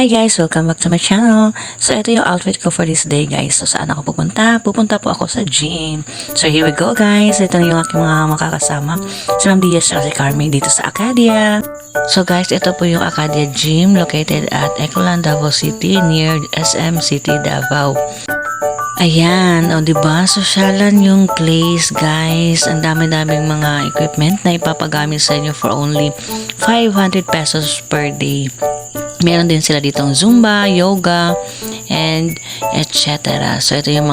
Hi guys! Welcome back to my channel. So ito yung outfit ko for this day guys. So saan ako pupunta? Pupunta po ako sa gym. So here we go guys. Ito na yung aking mga makakasama. Si Ma'am Diaz at si Carmen dito sa Acadia. So guys, ito po yung Acadia Gym located at Ecoland, Davao City near SM City, Davao. Ayan, o diba, sosyalan yung place guys. Ang dami-daming mga equipment na ipapagamit sa inyo for only 500 pesos per day. Meron din sila ditong Zumba, Yoga, and etc. So ito yung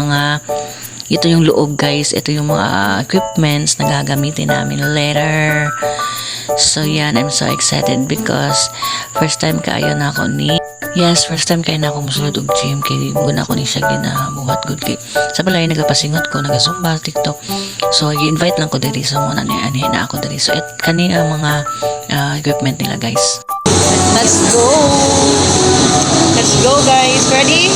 loob guys. Ito yung mga equipments na gagamitin namin later. So yan, I'm so excited because first time kayo na ako first time kayo na ako musulod og gym kay guna ko ni siya ginabuhat good kay sa balay nagapasingot ko naga-Zumba, TikTok. So i-invite lang ko diri sa muna ni na ako diri. So kani ang mga equipment nila guys. Let's go! Let's go guys! Ready?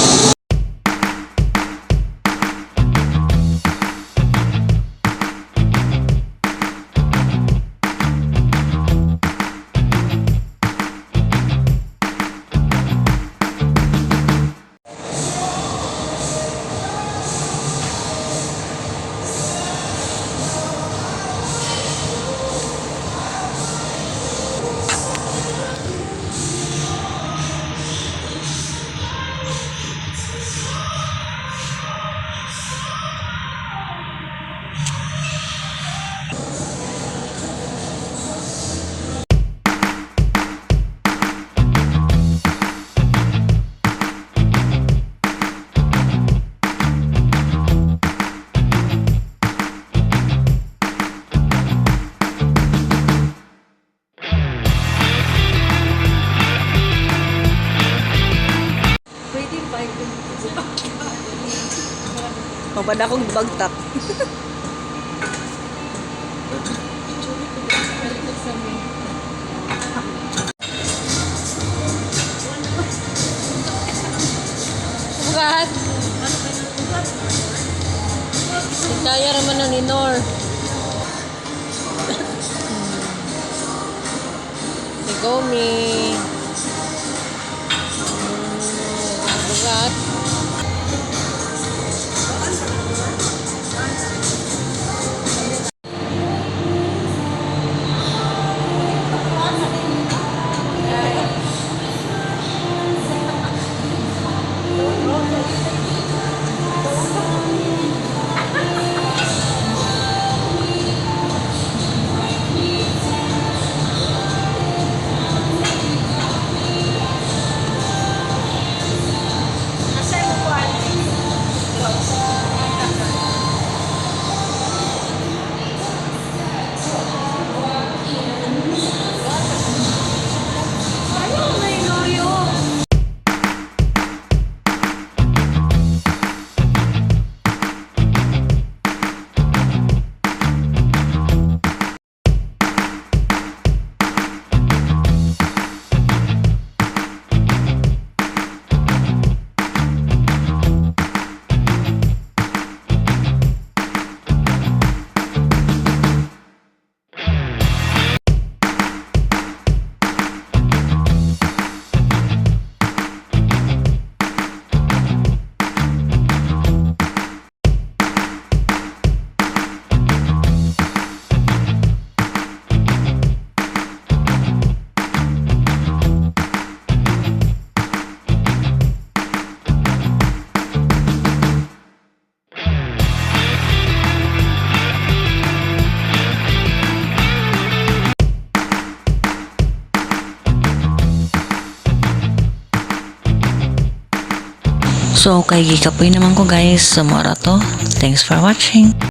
Mabad akong bagtak. Bukat! Kaya naman na ni Nor. Gomi. Bukat. So, kay gikapoy naman ko guys sa mora to. Thanks for watching.